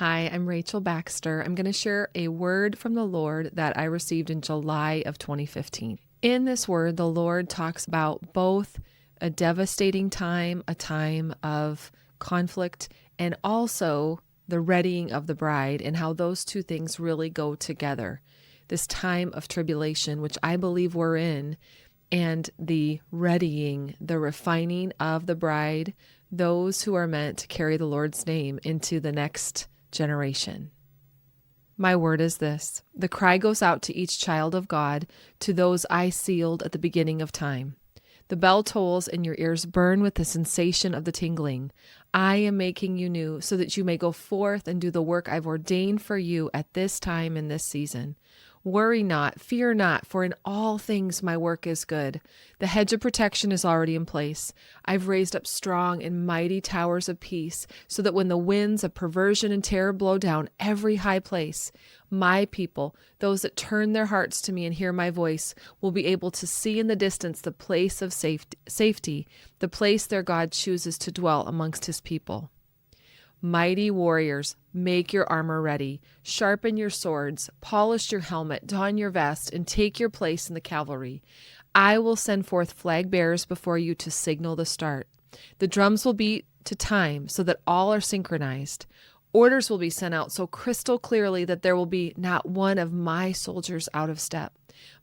Hi, I'm Rachel Baxter. I'm going to share a word from the Lord that I received in July of 2015. In this word, the Lord talks about both a devastating time, a time of conflict, and also the readying of the bride, and how those two things really go together. This time of tribulation, which I believe we're in, and the readying, the refining of the bride, those who are meant to carry the Lord's name into the next generation. My word is this: the cry goes out to each child of God, to those I sealed at the beginning of time. The bell tolls and your ears burn with the sensation of the tingling. I am making you new so that you may go forth and do the work I've ordained for you at this time in this season. Worry not, fear not, for in all things my work is good. The hedge of protection is already in place. I've raised up strong and mighty towers of peace, so that when the winds of perversion and terror blow down every high place, my people, those that turn their hearts to me and hear my voice, will be able to see in the distance the place of safety, the place their God chooses to dwell amongst his people. Mighty warriors, make your armor ready, sharpen your swords, polish your helmet, don your vest, and take your place in the cavalry. I will send forth flag bearers before you to signal the start. The drums will beat to time so that all are synchronized. Orders will be sent out so crystal clearly that there will be not one of my soldiers out of step.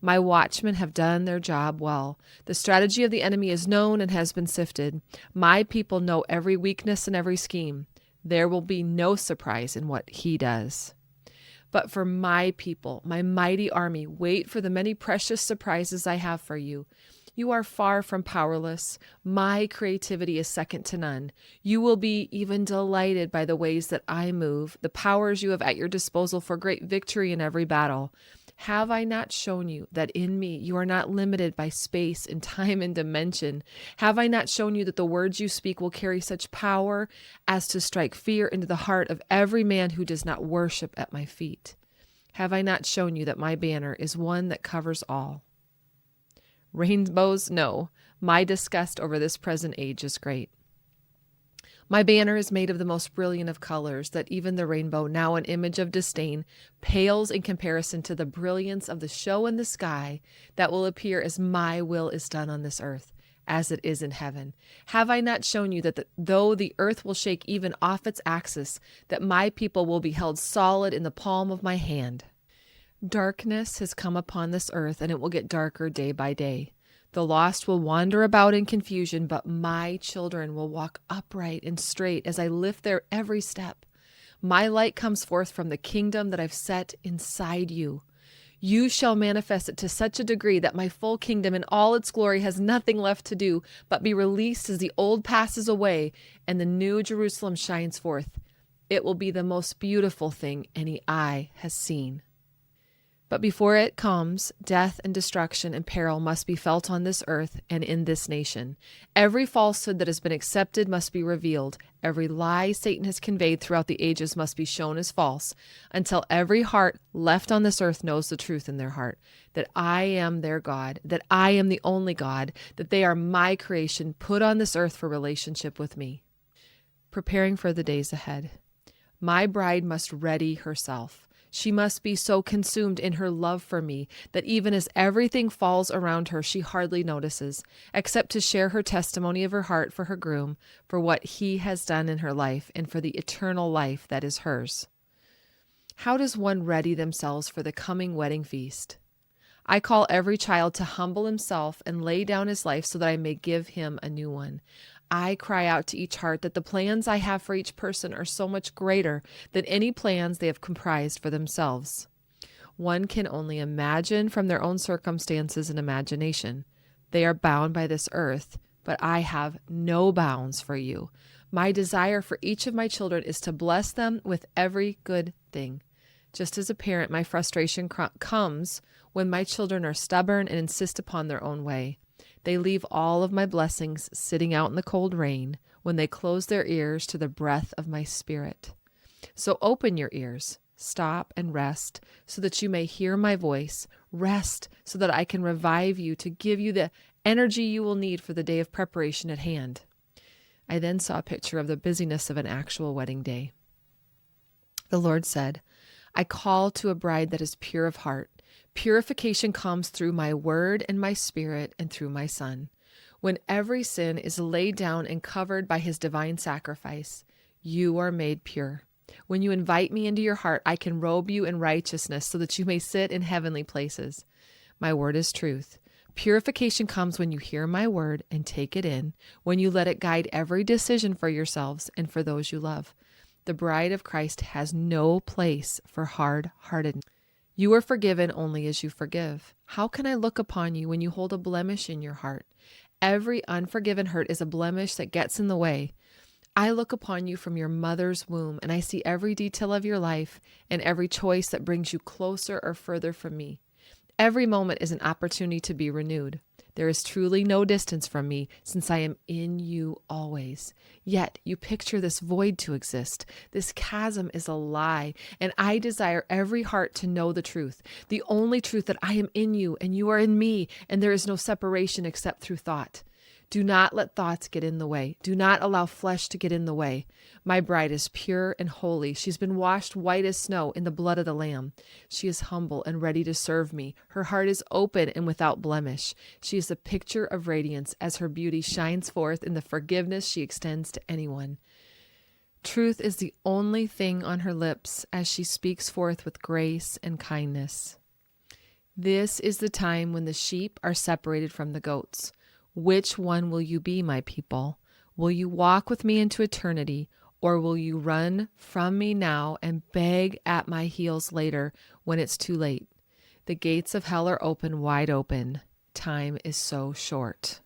My watchmen have done their job well. The strategy of the enemy is known and has been sifted. My people know every weakness and every scheme. There will be no surprise in what he does. But for my people, my mighty army, wait for the many precious surprises I have for you. You are far from powerless. My creativity is second to none. You will be even delighted by the ways that I move, the powers you have at your disposal for great victory in every battle. Have I not shown you that in me you are not limited by space and time and dimension? Have I not shown you that the words you speak will carry such power as to strike fear into the heart of every man who does not worship at my feet? Have I not shown you that my banner is one that covers all? Rainbows, no. My disgust over this present age is great. My banner is made of the most brilliant of colors, that even the rainbow, now an image of disdain, pales in comparison to the brilliance of the show in the sky that will appear as my will is done on this earth, as it is in heaven. Have I not shown you that though the earth will shake even off its axis, that my people will be held solid in the palm of my hand? Darkness has come upon this earth, and it will get darker day by day. The lost will wander about in confusion, but my children will walk upright and straight as I lift their every step. My light comes forth from the kingdom that I've set inside you. You shall manifest it to such a degree that my full kingdom in all its glory has nothing left to do but be released as the old passes away and the new Jerusalem shines forth. It will be the most beautiful thing any eye has seen. But before it comes, death and destruction and peril must be felt on this earth and in this nation. Every falsehood that has been accepted must be revealed. Every lie Satan has conveyed throughout the ages must be shown as false, until every heart left on this earth knows the truth in their heart, that I am their God, that I am the only God, that they are my creation put on this earth for relationship with me. Preparing for the days ahead. My bride must ready herself. She must be so consumed in her love for me that even as everything falls around her, she hardly notices, except to share her testimony of her heart for her groom, for what he has done in her life, and for the eternal life that is hers. How does one ready themselves for the coming wedding feast? I call every child to humble himself and lay down his life so that I may give him a new one. I cry out to each heart that the plans I have for each person are so much greater than any plans they have comprised for themselves. One can only imagine from their own circumstances and imagination. They are bound by this earth, but I have no bounds for you. My desire for each of my children is to bless them with every good thing. Just as a parent, my frustration comes when my children are stubborn and insist upon their own way. They leave all of my blessings sitting out in the cold rain when they close their ears to the breath of my spirit. So open your ears, stop and rest so that you may hear my voice. Rest so that I can revive you to give you the energy you will need for the day of preparation at hand. I then saw a picture of the busyness of an actual wedding day. The Lord said, I call to a bride that is pure of heart. Purification comes through my word and my spirit and through my Son. When every sin is laid down and covered by his divine sacrifice, you are made pure. When you invite me into your heart, I can robe you in righteousness so that you may sit in heavenly places. My word is truth. Purification comes when you hear my word and take it in, when you let it guide every decision for yourselves and for those you love. The bride of Christ has no place for hard-heartedness. You are forgiven only as you forgive. How can I look upon you when you hold a blemish in your heart? Every unforgiven hurt is a blemish that gets in the way. I look upon you from your mother's womb, and I see every detail of your life and every choice that brings you closer or further from me. Every moment is an opportunity to be renewed. There is truly no distance from me, since I am in you always. Yet you picture this void to exist. This chasm is a lie, and I desire every heart to know the truth, the only truth that I am in you and you are in me, and there is no separation except through thought. Do not let thoughts get in the way. Do not allow flesh to get in the way. My bride is pure and holy. She's been washed white as snow in the blood of the Lamb. She is humble and ready to serve me. Her heart is open and without blemish. She is a picture of radiance as her beauty shines forth in the forgiveness she extends to anyone. Truth is the only thing on her lips as she speaks forth with grace and kindness. This is the time when the sheep are separated from the goats. Which one will you be, my people? Will you walk with me into eternity, or will you run from me now and beg at my heels later when it's too late? The gates of hell are open, wide open. Time is so short.